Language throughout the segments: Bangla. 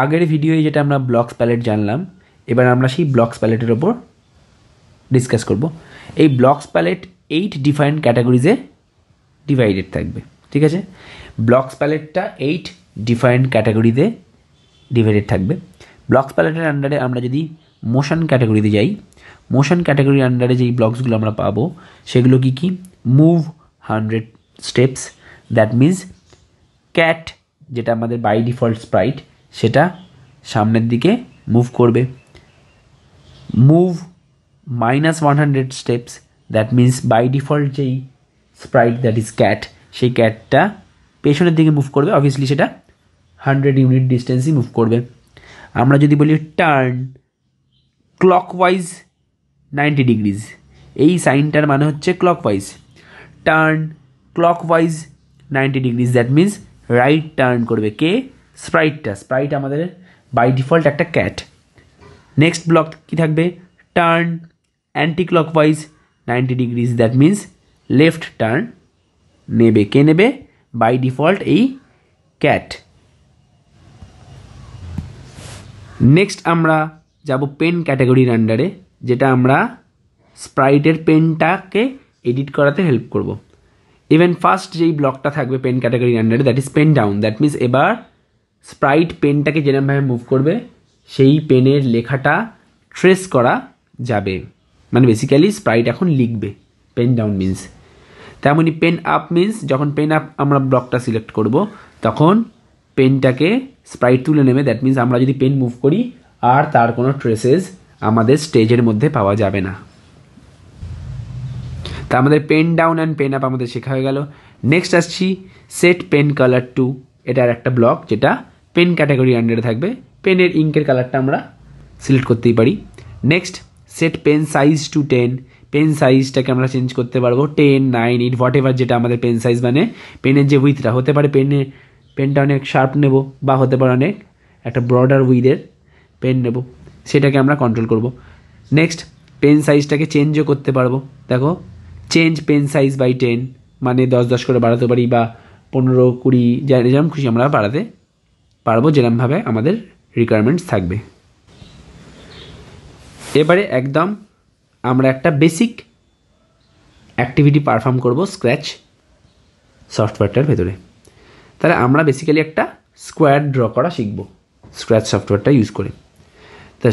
আগের ভিডিওয়ে যেটা আমরা ব্লকস প্যালেট জানলাম, এবার আমরা সেই ব্লকস প্যালেটের ওপর ডিসকাস করব। এই ব্লকস প্যালেট 8 ডিফারেন্ট ক্যাটাগরিজে ডিভাইডেড থাকবে, ঠিক আছে? ব্লকস প্যালেটটা 8 ডিফারেন্ট ক্যাটাগরিতে ডিভাইডেড থাকবে। ব্লকস প্যালেটের আন্ডারে আমরা যদি মোশন ক্যাটাগরিতে যাই, মোশন ক্যাটাগরির আন্ডারে যেই ব্লকসগুলো আমরা পাবো সেগুলো কি কি? Move 100 steps, that means cat যেটা আমাদের বাই ডিফল্ট স্প্রাইট সেটা সামনের দিকে মুভ করবে। Move -100 steps, that means by default যেই স্প্রাইট দ্যাট ইজ ক্যাট, সেই ক্যাটটা পেছনের দিকে মুভ করবে, অবভিয়াসলি সেটা 100 ইউনিট ডিস্টেন্সই মুভ করবে। আমরা যদি বলি টার্ন ক্লকওয়াইজ 90 ডিগ্রিজ, এই সাইনটার মানে হচ্ছে clockwise. Turn clockwise 90 degrees, that means right turn করবে কে? স্প্রাইটটা। স্প্রাইট আমাদের বাই ডিফল্ট একটা ক্যাট। নেক্সট ব্লক কি থাকবে? Turn anticlockwise 90 degrees, that means left turn নেবে। কে নেবে? বাই ডিফল্ট এই ক্যাট। নেক্সট আমরা যাব পেন ক্যাটাগরির আন্ডারে, যেটা আমরা স্প্রাইটের পেনটাকে এডিট করাতে হেল্প করব। ইভেন ফার্স্ট যেই ব্লকটা থাকবে পেন ক্যাটাগরির under, that is pen down. That means এবার স্প্রাইট পেনটাকে যেরকমভাবে মুভ করবে সেই পেনের লেখাটা ট্রেস করা যাবে, মানে বেসিক্যালি স্প্রাইট এখন লিখবে। পেন ডাউন মিন্স তেমনই পেন আপ মিন্স যখন পেন আপ আমরা ব্লকটা সিলেক্ট করব তখন পেনটাকে স্প্রাইট তুলে নেবে। দ্যাট মিন্স আমরা যদি পেন মুভ করি আর তার কোনো ট্রেসেস আমাদের স্টেজের মধ্যে পাওয়া যাবে না। তা আমাদের pen down and pen up আমাদের শেখা হয়ে গেল। নেক্সট আসছি সেট পেন কালার টু। এটার একটা ব্লক যেটা পেন ক্যাটাগরি আন্ডারে থাকবে। পেনের ইঙ্কের কালারটা আমরা সিলেক্ট করতেই পারি। Next set pen size to 10। Pen সাইজটাকে আমরা চেঞ্জ করতে পারবো 10, 9, 8 হোয়াট এভার যেটা আমাদের পেন সাইজ, মানে পেনের যে উইথটা হতে পারে, পেনটা অনেক শার্প নেব বা হতে পারে অনেক একটা ব্রডার উইথের পেন নেব, সেটাকে আমরা কন্ট্রোল করব। নেক্সট পেন সাইজটাকে চেঞ্জও করতে পারবো। দেখো চেঞ্জ পেন সাইজ বাই 10, মানে 10 করে বাড়াতে পারি বা 15, 20 যেরকম খুশি আমরা বাড়াতে পারবো, যেরকমভাবে আমাদের রিকোয়ারমেন্টস থাকবে। এবারে একদম আমরা একটা বেসিক অ্যাক্টিভিটি পারফর্ম করব স্ক্র্যাচ সফটওয়্যারটার ভেতরে। তাহলে আমরা বেসিক্যালি একটা স্কোয়ার ড্র করা শিখব স্ক্র্যাচ সফটওয়্যারটা ইউজ করে। তা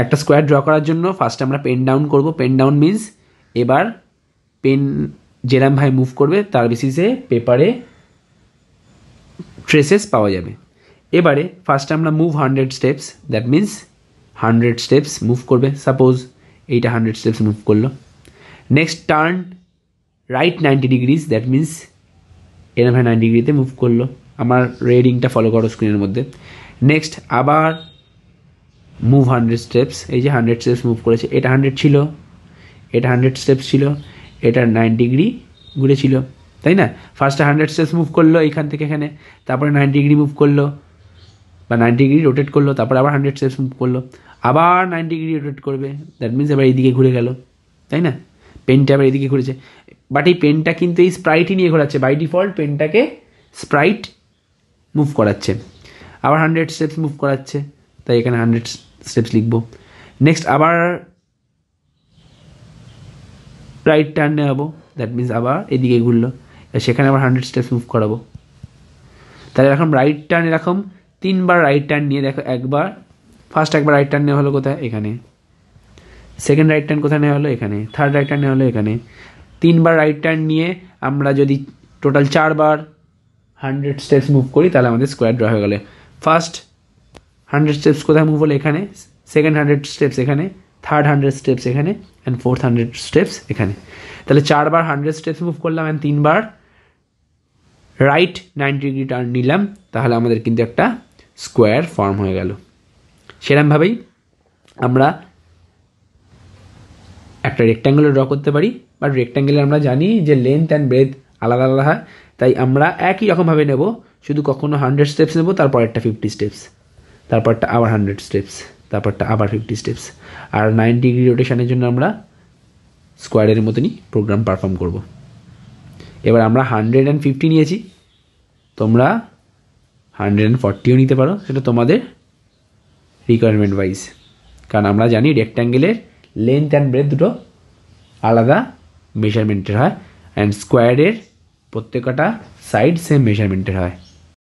একটা স্কোয়ার ড্র করার জন্য ফার্স্ট আমরা পেন ডাউন করব। পেন ডাউন মিন্স এবার পেন যেরকমভাবে মুভ করবে তার বেসিসে পেপারে ট্রেসেস পাওয়া যাবে। এবারে ফার্স্ট আমরা move 100 steps, that means 100 steps move করবে। সাপোজ এইটা 100 স্টেপস মুভ করলো। Next turn right 90 degrees, that means এরকমভাবে 90 ডিগ্রিতে মুভ করলো। আমার রেডিংটা ফলো করো স্ক্রিনের মধ্যে। নেক্সট আবার মুভ 100 স্টেপস, এই যে 100 স্টেপস মুভ করেছে, এটা 100 ছিল, এটা 100 স্টেপস ছিল, এটা 90 ডিগ্রি ঘুরেছিল, তাই না? ফার্স্টে 100 স্টেপস মুভ করলো এইখান থেকে এখানে, তারপরে 90 ডিগ্রি মুভ করলো বা 90 ডিগ্রি রোটেট করলো, তারপরে আবার 100 স্টেপস মুভ করলো, আবার 90 ডিগ্রি রোটেট করবে, দ্যাট মিন্স এবার এইদিকে ঘুরে গেল, তাই না? পেনটা আবার এইদিকে ঘুরেছে। বাট এই পেনটা কিন্তু এই স্প্রাইটই নিয়ে ঘোরাচ্ছে, বাই ডিফল্ট পেনটাকে স্প্রাইট মুভ করাচ্ছে, আবার 100 স্টেপস মুভ করাচ্ছে, তাই এখানে 100 স্টেপস লিখবো। নেক্সট আবার রাইট টার্ন নেওয়াবো, দ্যাট মিন্স আবার এদিকে ঘুরলো, সেখানে আবার 100 স্টেপস মুভ করাবো। তাহলে এরকম রাইট টার্ন এরকম 3বার রাইট টার্ন নিয়ে দেখো, একবার ফার্স্ট একবার রাইট টার্ন নেওয়া হলো কোথায়? এখানে। সেকেন্ড রাইট টার্ন কোথায় নেওয়া হলো? এখানে। থার্ড রাইট টার্ন নেওয়া হলো এখানে। 3বার রাইট টার্ন নিয়ে আমরা যদি টোটাল 4বার 100 স্টেপস মুভ করি তাহলে আমাদের স্কোয়ার ড্র হয়ে গেলে। ফার্স্ট 100 স্টেপস কোথায় মুভ হলো? এখানে। সেকেন্ড 100 স্টেপস এখানে, থার্ড 100 স্টেপস এখানে, অ্যান্ড ফোর্থ 100 স্টেপস এখানে। তাহলে 4বার 100 স্টেপস মুভ করলাম অ্যান্ড 3বার রাইট 90 ডিগ্রি টার্ন নিলাম, তাহলে আমাদের কিন্তু একটা স্কোয়ার ফর্ম হয়ে গেল। সেরকমভাবেই আমরা একটা রেক্ট্যাঙ্গেলও ড্র করতে পারি, বাট রেক্ট্যাঙ্গেলে আমরা জানি যে লেন্থ অ্যান্ড ব্রেথ আলাদা আলাদা হয়, তাই আমরা একই রকমভাবে নেব, শুধু কখনো 100 স্টেপস নেব, তারপরটা 50 স্টেপস, তারপরটা আবার 100 স্টেপস, তারপরটা আবার 50 স্টেপস, আর 90 ডিগ্রি রোটেশনের জন্য আমরা স্কোয়ারের মতনই প্রোগ্রাম পারফর্ম করব। এবার আমরা 150 নিয়েছি, তোমরা 140ও নিতে পারো, সেটা তোমাদের রিকোয়ারমেন্ট ওয়াইজ, কারণ আমরা জানি রেক্ট্যাঙ্গেলের লেন্থ অ্যান্ড ব্রেথ দুটো আলাদা মেজারমেন্টের হয়, অ্যান্ড স্কোয়ারের প্রত্যেকটা সাইড সেম মেজারমেন্টের হয়।